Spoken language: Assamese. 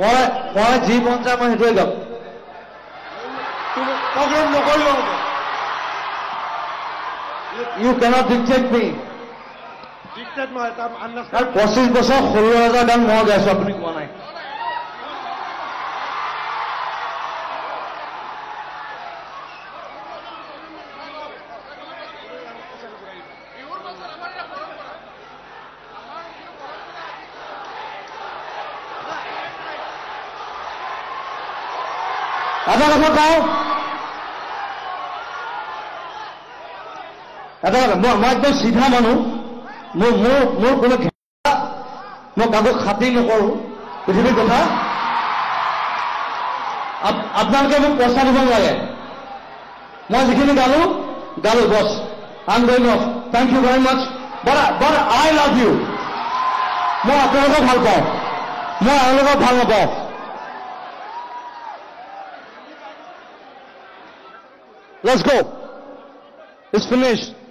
মই যি মন যায় মই সেইটোৱে গাম প্ৰগ্ৰেম নকৰিলেও হ'ব ইউ কেনট ডিক্টেট মি ডিক্টেট নহয় তাৰ আন্দাজ 25 বছৰ 16,000 গান মই গাইছো আপুনি কোৱা নাই এটা কথা কওঁ এটা মই একদম চিধা মানুহ মোৰ কোনো মই কাকো খাতি নকৰোঁ পৃথিৱীৰ কথা আপোনালোকে মোক পইচা দিব নালাগে মই যিখিনি গালো বছ I am going off thank you very much but I love you মই আপোনালোকক ভাল পাওঁ মই আপোনালোকক ভাল নাপাওঁ Let's go. It's finished.